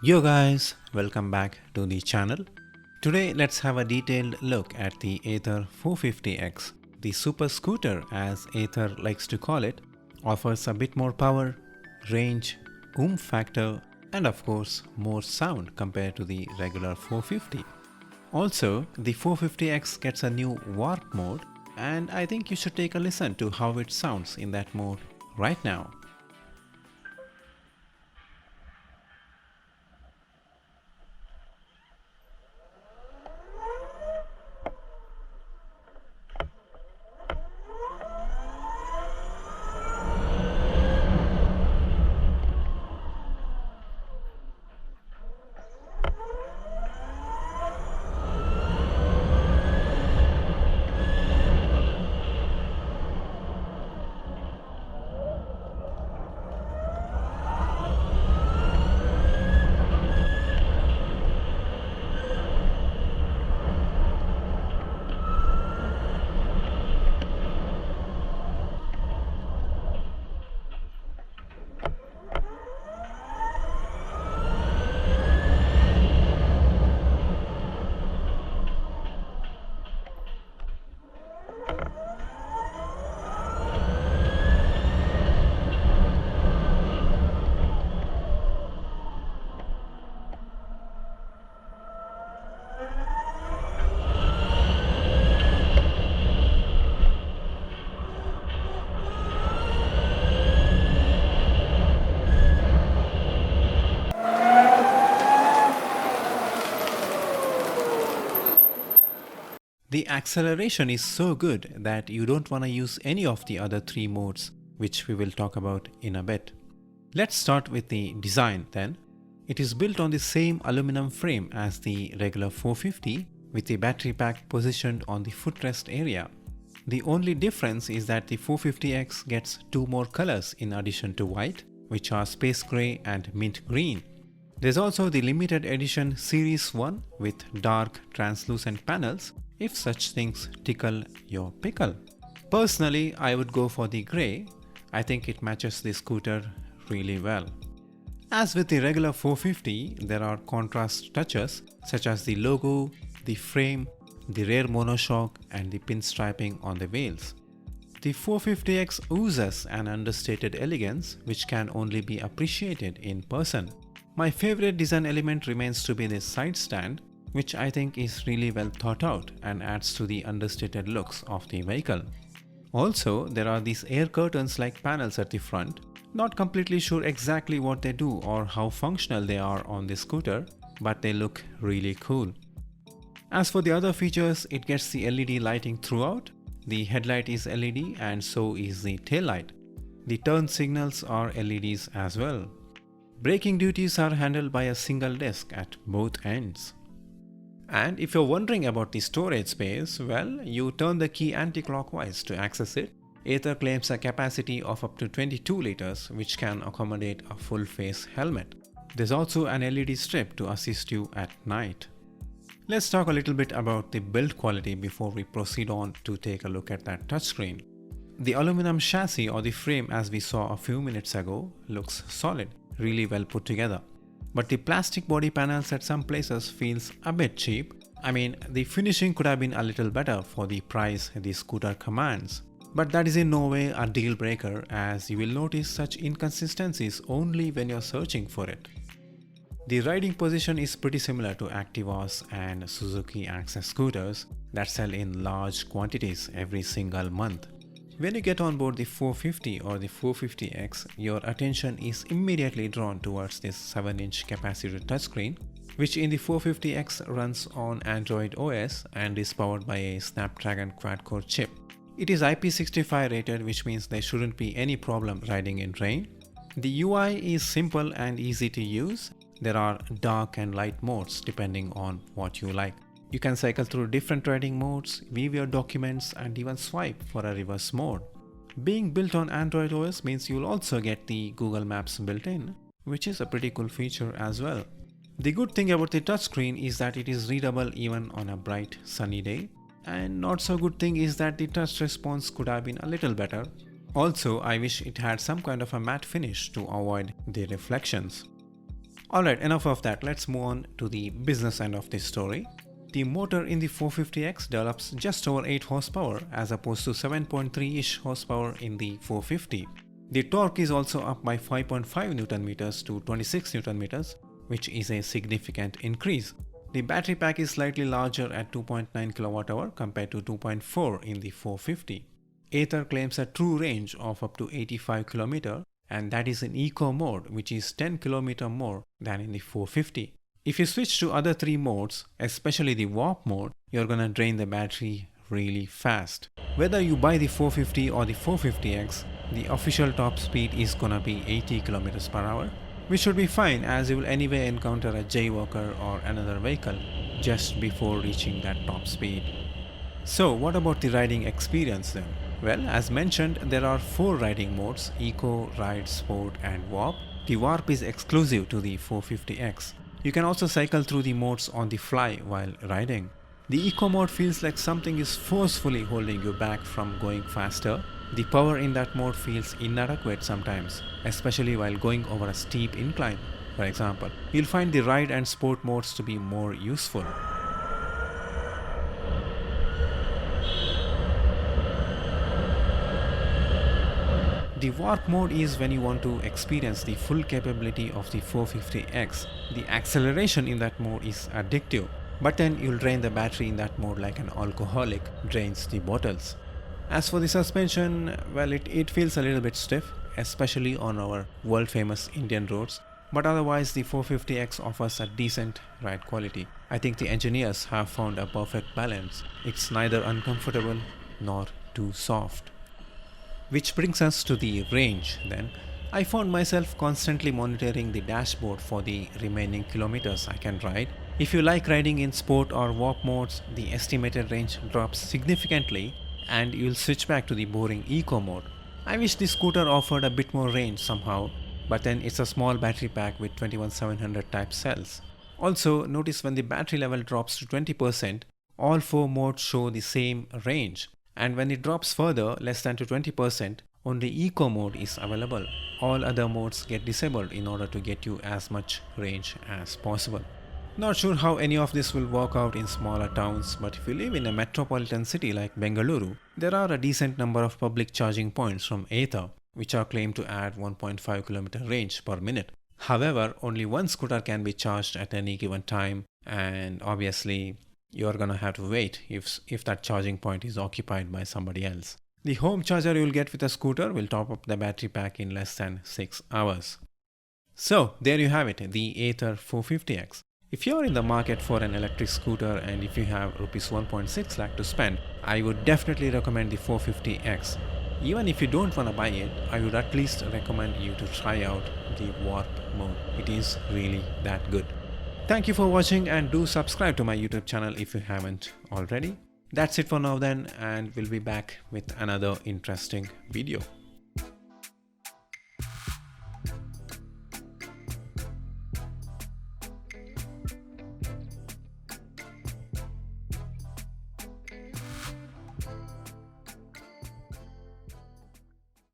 Yo guys, welcome back to the channel. Today let's have a detailed look at the Ather 450X. The super scooter, as Ather likes to call it, offers a bit more power, range, factor, and of course more sound compared to the regular 450. Also, the 450X gets a new warp mode, and I think you should take a listen to how it sounds in that mode right now. The acceleration is so good that you don't want to use any of the other three modes, which we will talk about in a bit. Let's start with the design then. It is built on the same aluminum frame as the regular 450 with the battery pack positioned on the footrest area. The only difference is that the 450X gets two more colors in addition to white, which are space grey and mint green. There's also the limited edition Series 1 with dark translucent panels, if such things tickle your pickle. Personally, I would go for the grey. I think it matches the scooter really well. As with the regular 450, there are contrast touches such as the logo, the frame, the rear monoshock and the pinstriping on the wheels. The 450X oozes an understated elegance which can only be appreciated in person. My favorite design element remains to be this side stand, which I think is really well thought out and adds to the understated looks of the vehicle. Also, there are these air curtains like panels at the front. Not completely sure exactly what they do or how functional they are on the scooter, but they look really cool. As for the other features, it gets the LED lighting throughout. The headlight is LED and so is the taillight. The turn signals are LEDs as well. Braking duties are handled by a single disc at both ends. And if you're wondering about the storage space, well, you turn the key anti-clockwise to access it. Ather claims a capacity of up to 22 liters, which can accommodate a full-face helmet. There's also an LED strip to assist you at night. Let's talk a little bit about the build quality before we proceed on to take a look at that touchscreen. The aluminum chassis or the frame, as we saw a few minutes ago, looks solid, really well put together. But the plastic body panels at some places feels a bit cheap. I mean, the finishing could have been a little better for the price the scooter commands. But that is in no way a deal breaker, as you will notice such inconsistencies only when you're searching for it. The riding position is pretty similar to Activa's and Suzuki Access scooters that sell in large quantities every single month. When you get on board the 450 or the 450X, your attention is immediately drawn towards this 7-inch capacitor touchscreen, which in the 450X runs on Android OS and is powered by a Snapdragon quad-core chip. It is IP65 rated, which means there shouldn't be any problem riding in rain. The UI is simple and easy to use. There are dark and light modes depending on what you like. You can cycle through different riding modes, view your documents and even swipe for a reverse mode. Being built on Android OS means you'll also get the Google Maps built in, which is a pretty cool feature as well. The good thing about the touchscreen is that it is readable even on a bright sunny day, and not so good thing is that the touch response could have been a little better. Also, I wish it had some kind of a matte finish to avoid the reflections. Alright, enough of that. Let's move on to the business end of this story. The motor in the 450X develops just over 8 horsepower as opposed to 7.3-ish horsepower in the 450. The torque is also up by 5.5 Newton meters to 26 Newton meters, which is a significant increase. The battery pack is slightly larger at 2.9 kWh compared to 2.4 in the 450. Ather claims a true range of up to 85 km, and that is in eco mode, which is 10 km more than in the 450. If you switch to other 3 modes, especially the warp mode, you're gonna drain the battery really fast. Whether you buy the 450 or the 450X, the official top speed is gonna be 80 km per hour, which should be fine as you will anyway encounter a jaywalker or another vehicle just before reaching that top speed. So what about the riding experience then? Well, as mentioned, there are 4 riding modes: Eco, Ride, Sport and Warp. The Warp is exclusive to the 450X. You can also cycle through the modes on the fly while riding. The Eco mode feels like something is forcefully holding you back from going faster. The power in that mode feels inadequate sometimes, especially while going over a steep incline. For example, you'll find the Ride and Sport modes to be more useful. The Warp mode is when you want to experience the full capability of the 450X. The acceleration in that mode is addictive, but then you'll drain the battery in that mode like an alcoholic drains the bottles. As for the suspension, well, it feels a little bit stiff, especially on our world famous Indian roads, but otherwise the 450X offers a decent ride quality. I think the engineers have found a perfect balance. It's neither uncomfortable nor too soft. Which brings us to the range then. I found myself constantly monitoring the dashboard for the remaining kilometers I can ride. If you like riding in sport or warp modes, the estimated range drops significantly and you'll switch back to the boring eco mode. I wish the scooter offered a bit more range somehow, but then it's a small battery pack with 21700 type cells. Also, notice when the battery level drops to 20%, all 4 modes show the same range. And when it drops further, less than to 20%, only Eco mode is available. All other modes get disabled in order to get you as much range as possible. Not sure how any of this will work out in smaller towns, but if you live in a metropolitan city like Bengaluru, there are a decent number of public charging points from Ather, which are claimed to add 1.5 km range per minute. However, only one scooter can be charged at any given time, and obviously you're gonna have to wait if that charging point is occupied by somebody else. The home charger you'll get with a scooter will top up the battery pack in less than 6 hours. So there you have it, the Ather 450X. If you're in the market for an electric scooter and if you have Rs 1.6 lakh to spend, I would definitely recommend the 450X. Even if you don't want to buy it, I would at least recommend you to try out the Warp mode. It is really that good. Thank you for watching and do subscribe to my YouTube channel if you haven't already. That's it for now then, and we'll be back with another interesting video.